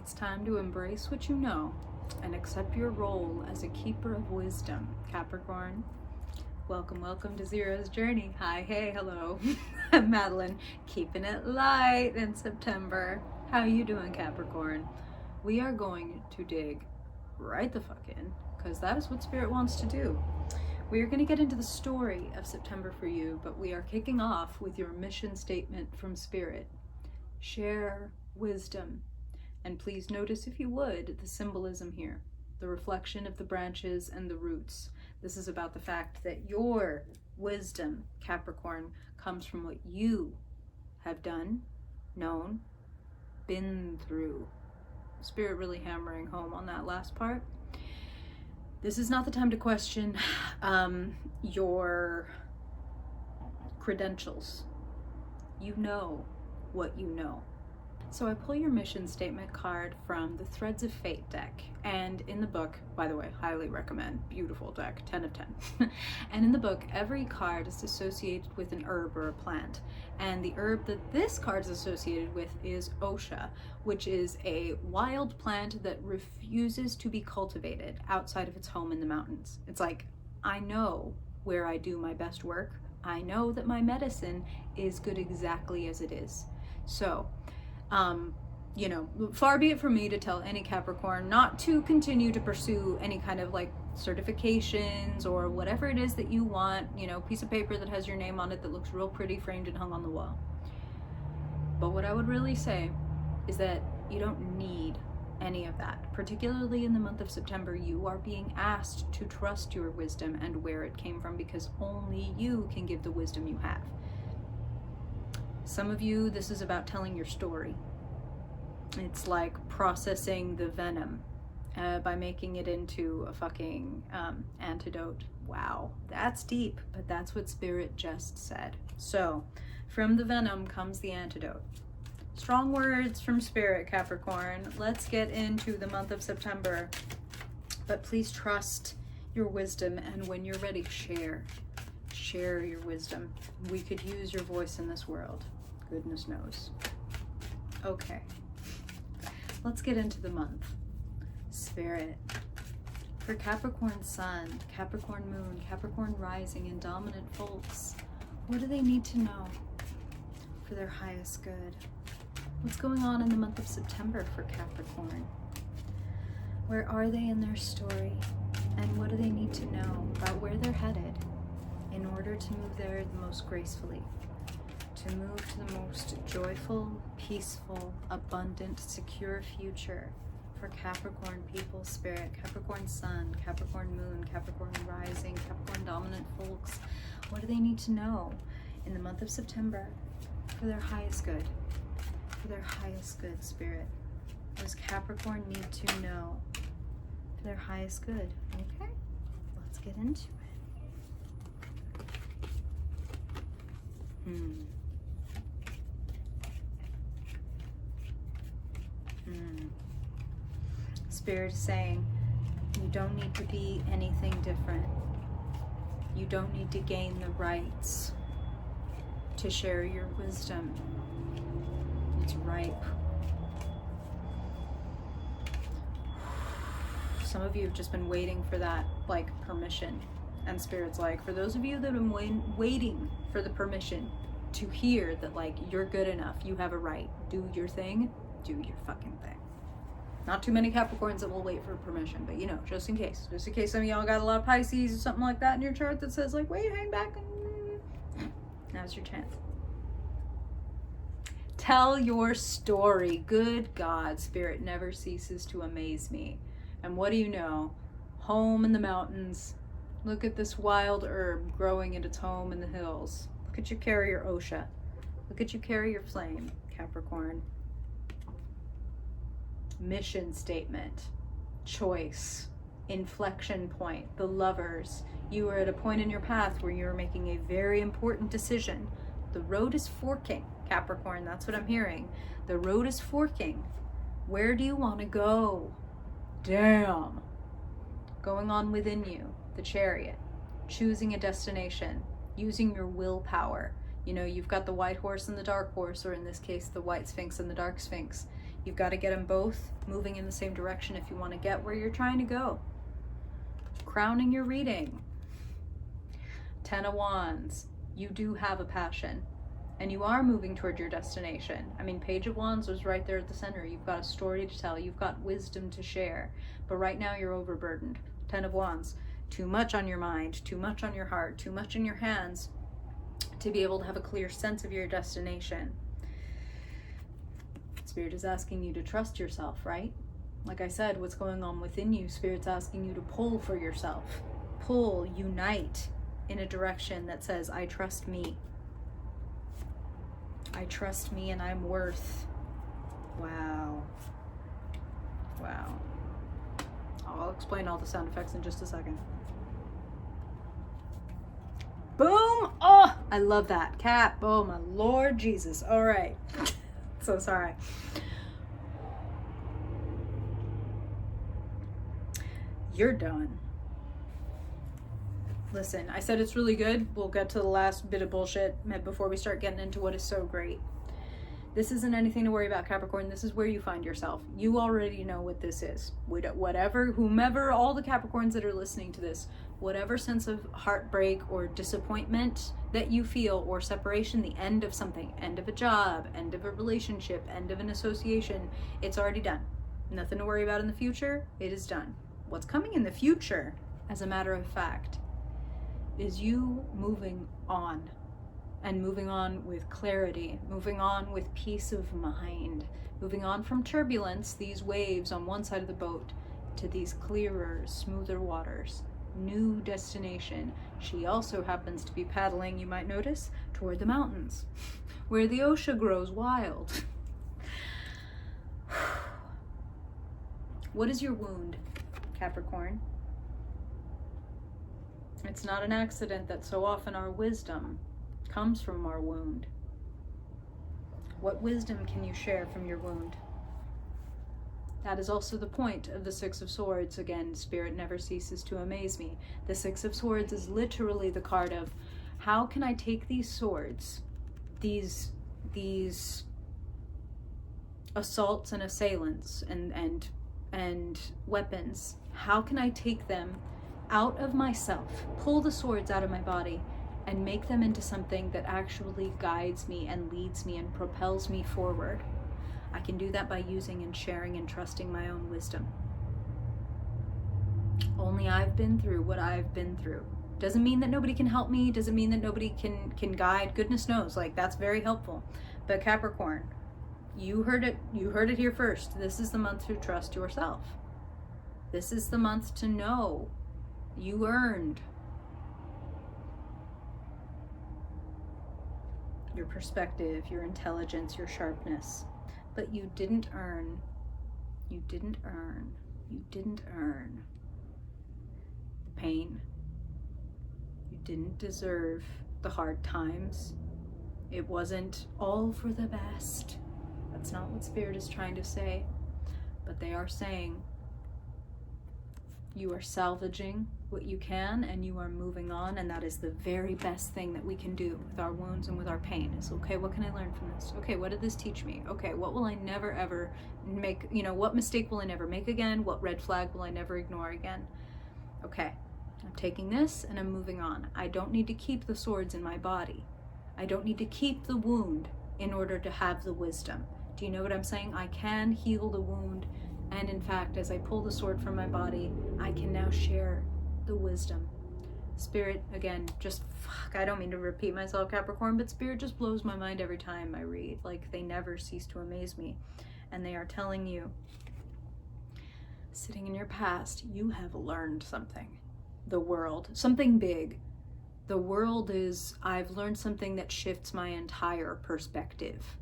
It's time to embrace what you know and accept your role as a keeper of wisdom, Capricorn. Welcome, welcome to Zero's Journey. Hi, hey, hello. I'm Madeline, keeping it light in September. How you doing, Capricorn? We are going to dig right the fuck in, because that is what Spirit wants to do. We are going to get into the story of September for you, but we are kicking off with your mission statement from Spirit. Share wisdom. And please notice, if you would, the symbolism here, the reflection of the branches and the roots. This is about the fact that your wisdom, Capricorn, comes from what you have done, known, been through. Spirit really hammering home on that last part. This is not the time to question your credentials. You know what you know. So I pull your mission statement card from the Threads of Fate deck, and in the book, by the way, highly recommend, beautiful deck, 10 of 10. And in the book, every card is associated with an herb or a plant, and the herb that this card is associated with is Osha, which is a wild plant that refuses to be cultivated outside of its home in the mountains. It's like, I know where I do my best work. I know that my medicine is good exactly as it is. So, you know, far be it from me to tell any Capricorn not to continue to pursue any kind of like certifications or whatever it is that you want, you know, piece of paper that has your name on it that looks real pretty framed and hung on the wall. But what I would really say is that you don't need any of that. Particularly in the month of September, you are being asked to trust your wisdom and where it came from, because only you can give the wisdom you have. Some of you, this is about telling your story. It's like processing the venom by making it into a fucking antidote. Wow, that's deep, but that's what Spirit just said. So, from the venom comes the antidote. Strong words from Spirit, Capricorn. Let's get into the month of September. But please trust your wisdom, and when you're ready, share. Share your wisdom. We could use your voice in this world. Goodness knows. Okay. Let's get into the month. Spirit. For Capricorn Sun, Capricorn Moon, Capricorn Rising, and Dominant folks, what do they need to know for their highest good? What's going on in the month of September for Capricorn? Where are they in their story? And what do they need to know about where they're headed in order to move there the most gracefully? To move to the most joyful, peaceful, abundant, secure future for Capricorn people, Spirit, Capricorn Sun, Capricorn Moon, Capricorn Rising, Capricorn Dominant folks. What do they need to know in the month of September for their highest good? For their highest good, Spirit. What does Capricorn need to know for their highest good? Okay, let's get into it. Spirit is saying, you don't need to be anything different. You don't need to gain the rights to share your wisdom. It's ripe. Some of you have just been waiting for that, like, permission. And Spirit's like, for those of you that have been waiting for the permission to hear that, like, you're good enough, you have a right, do your thing, do your fucking thing. Not too many Capricorns that will wait for permission, but you know, just in case some of y'all got a lot of Pisces or something like that in your chart that says like, wait, hang back, now's your chance. Tell your story. Good God, Spirit never ceases to amaze me. And what do you know? Home in the mountains. Look at this wild herb growing at its home in the hills. Look at you carry your Osha. Look at you carry your flame, Capricorn. Mission statement, choice, inflection point, the Lovers. You are at a point in your path where you're making a very important decision. The road is forking, Capricorn, that's what I'm hearing. The road is forking. Where do you want to go? Damn. Going on within you, the Chariot, choosing a destination, using your willpower. You know, you've got the white horse and the dark horse, or in this case, the white sphinx and the dark sphinx. You've got to get them both moving in the same direction if you want to get where you're trying to go. Crowning your reading. 10 of Wands. You do have a passion, and you are moving toward your destination. I mean, Page of Wands was right there at the center. You've got a story to tell. You've got wisdom to share. But right now you're overburdened. 10 of Wands. Too much on your mind, too much on your heart, too much in your hands to be able to have a clear sense of your destination. Spirit is asking you to trust yourself, right? Like I said, what's going on within you, Spirit's asking you to pull for yourself. Pull, unite in a direction that says, I trust me. I trust me and I'm worth. Wow. Wow. I'll explain all the sound effects in just a second. Boom! Oh, I love that. Cap. Oh, my Lord Jesus. All right. So sorry. You're done. Listen, I said it's really good. We'll get to the last bit of bullshit before we start getting into what is so great. This isn't anything to worry about, Capricorn. This is where you find yourself. You already know what this is. Whatever, whomever, all the Capricorns that are listening to this, whatever sense of heartbreak or disappointment that you feel, or separation, the end of something, end of a job, end of a relationship, end of an association, it's already done. Nothing to worry about in the future. It is done. What's coming in the future, as a matter of fact, is you moving on. And moving on with clarity, moving on with peace of mind, moving on from turbulence, these waves on one side of the boat, to these clearer, smoother waters. New destination. She also happens to be paddling, you might notice, toward the mountains, where the osha grows wild. What is your wound, Capricorn? It's not an accident that so often our wisdom comes from our wound. What wisdom can you share from your wound? That is also the point of the Six of Swords. Again, Spirit never ceases to amaze me. The Six of Swords is literally the card of, how can I take these swords, these assaults and assailants and weapons, how can I take them out of myself, pull the swords out of my body, and make them into something that actually guides me and leads me and propels me forward? I can do that by using and sharing and trusting my own wisdom. Only I've been through what I've been through. Doesn't mean that nobody can help me, doesn't mean that nobody can guide. Goodness knows, like, that's very helpful. But Capricorn, you heard it here first. This is the month to trust yourself. This is the month to know you earned your perspective, your intelligence, your sharpness. But you didn't earn the pain. You didn't deserve the hard times. It wasn't all for the best. That's not what Spirit is trying to say. But they are saying you are salvaging what you can, and you are moving on, and that is the very best thing that we can do with our wounds and with our pain. Is, okay, what can I learn from this? Okay, what did this teach me? Okay, what will I never ever make, what mistake will I never make again? What red flag will I never ignore again? Okay, I'm taking this and I'm moving on. I don't need to keep the swords in my body. I don't need to keep the wound in order to have the wisdom. Do you know what I'm saying? I can heal the wound, and in fact, as I pull the sword from my body, I can now share the wisdom. Spirit, again, I don't mean to repeat myself, Capricorn, but Spirit just blows my mind every time I read. Like, they never cease to amaze me. And they are telling you, sitting in your past, you have learned something. The world, something big. The world is, I've learned something that shifts my entire perspective.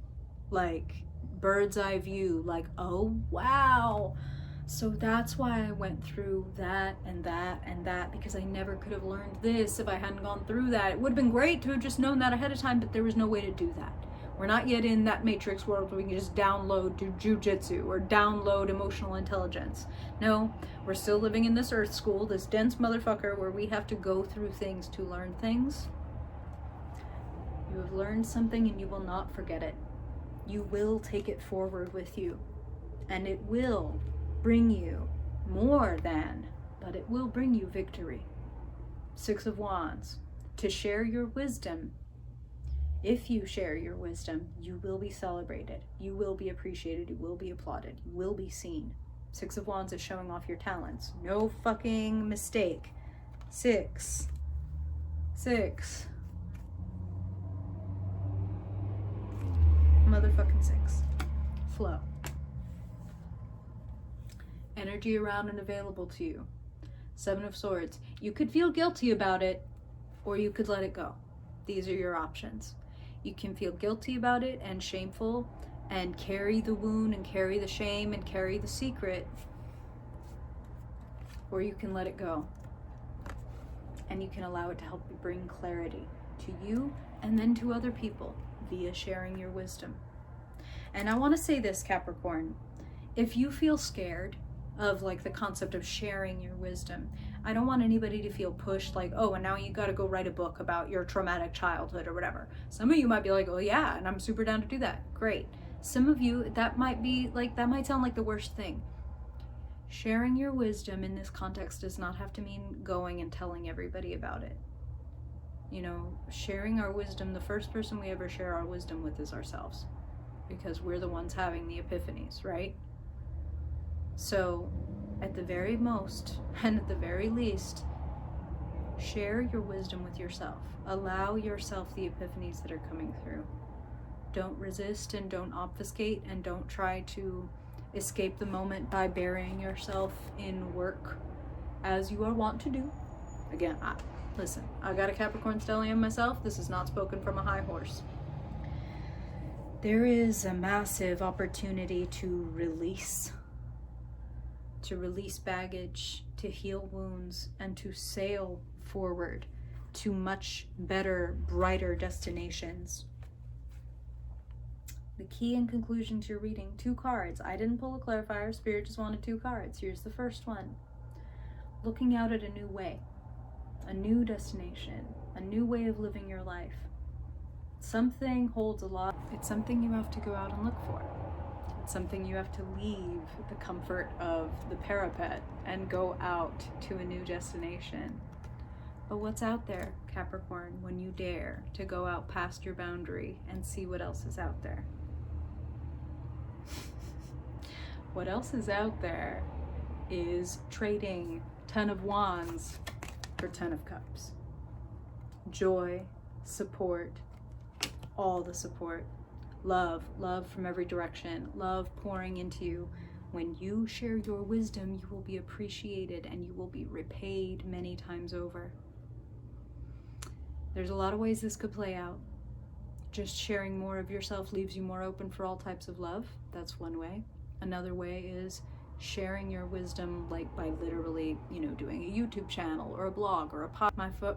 Like, bird's eye view, like, oh, wow. So that's why I went through that and that and that, because I never could have learned this if I hadn't gone through that. It would have been great to have just known that ahead of time, but there was no way to do that. We're not yet in that Matrix world where we can just download jujitsu or download emotional intelligence. No, we're still living in this earth school, this dense motherfucker where we have to go through things to learn things. You have learned something and you will not forget it. You will take it forward with you. And it will bring you more than, but it will bring you victory. 6 of Wands. To share your wisdom. If you share your wisdom, you will be celebrated. You will be appreciated. You will be applauded. You will be seen. 6 of Wands is showing off your talents. No fucking mistake. 6. 6. Motherfucking 6. Flow. Energy around and available to you. 7 of Swords. You could feel guilty about it, or you could let it go. These are your options. You can feel guilty about it and shameful and carry the wound and carry the shame and carry the secret, or you can let it go. And you can allow it to help you bring clarity to you and then to other people via sharing your wisdom. And I want to say this, Capricorn, if you feel scared of like the concept of sharing your wisdom, I don't want anybody to feel pushed like, oh, and now you got to go write a book about your traumatic childhood or whatever. Some of you might be like, oh yeah, and I'm super down to do that. Great. Some of you, that might sound like the worst thing. Sharing your wisdom in this context does not have to mean going and telling everybody about it. You know, sharing our wisdom, the first person we ever share our wisdom with is ourselves, because we're the ones having the epiphanies, right? So at the very most, and at the very least, share your wisdom with yourself. Allow yourself the epiphanies that are coming through. Don't resist and don't obfuscate and don't try to escape the moment by burying yourself in work as you are wont to do. Again, listen, I got a Capricorn stellium myself. This is not spoken from a high horse. There is a massive opportunity to release baggage, to heal wounds, and to sail forward to much better, brighter destinations. The key and conclusion to your reading, 2 cards. I didn't pull a clarifier. Spirit just wanted 2 cards. Here's the first one. Looking out at a new way, a new destination, a new way of living your life. Something holds a lot. It's something you have to go out and look for. It's something you have to leave the comfort of the parapet and go out to a new destination. But what's out there, Capricorn, when you dare to go out past your boundary and see what else is out there? What else is out there is trading 10 of Wands for 10 of Cups. Joy, support, all the support. Love from every direction, love pouring into you. When you share your wisdom, you will be appreciated and you will be repaid many times over. There's a lot of ways this could play out. Just sharing more of yourself leaves you more open for all types of love. That's one way. Another way is sharing your wisdom, like by literally, doing a YouTube channel or a blog or a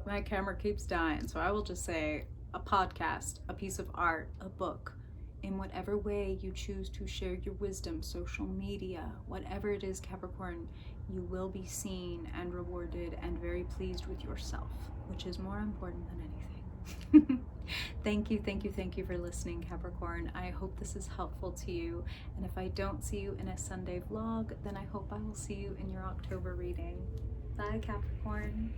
my camera keeps dying, so I will just say a podcast, a piece of art, a book. In whatever way you choose to share your wisdom, social media, whatever it is, Capricorn, you will be seen and rewarded and very pleased with yourself, which is more important than anything. Thank you for listening, Capricorn. I hope this is helpful to you. And if I don't see you in a Sunday vlog, then I hope I will see you in your October reading. Bye, Capricorn.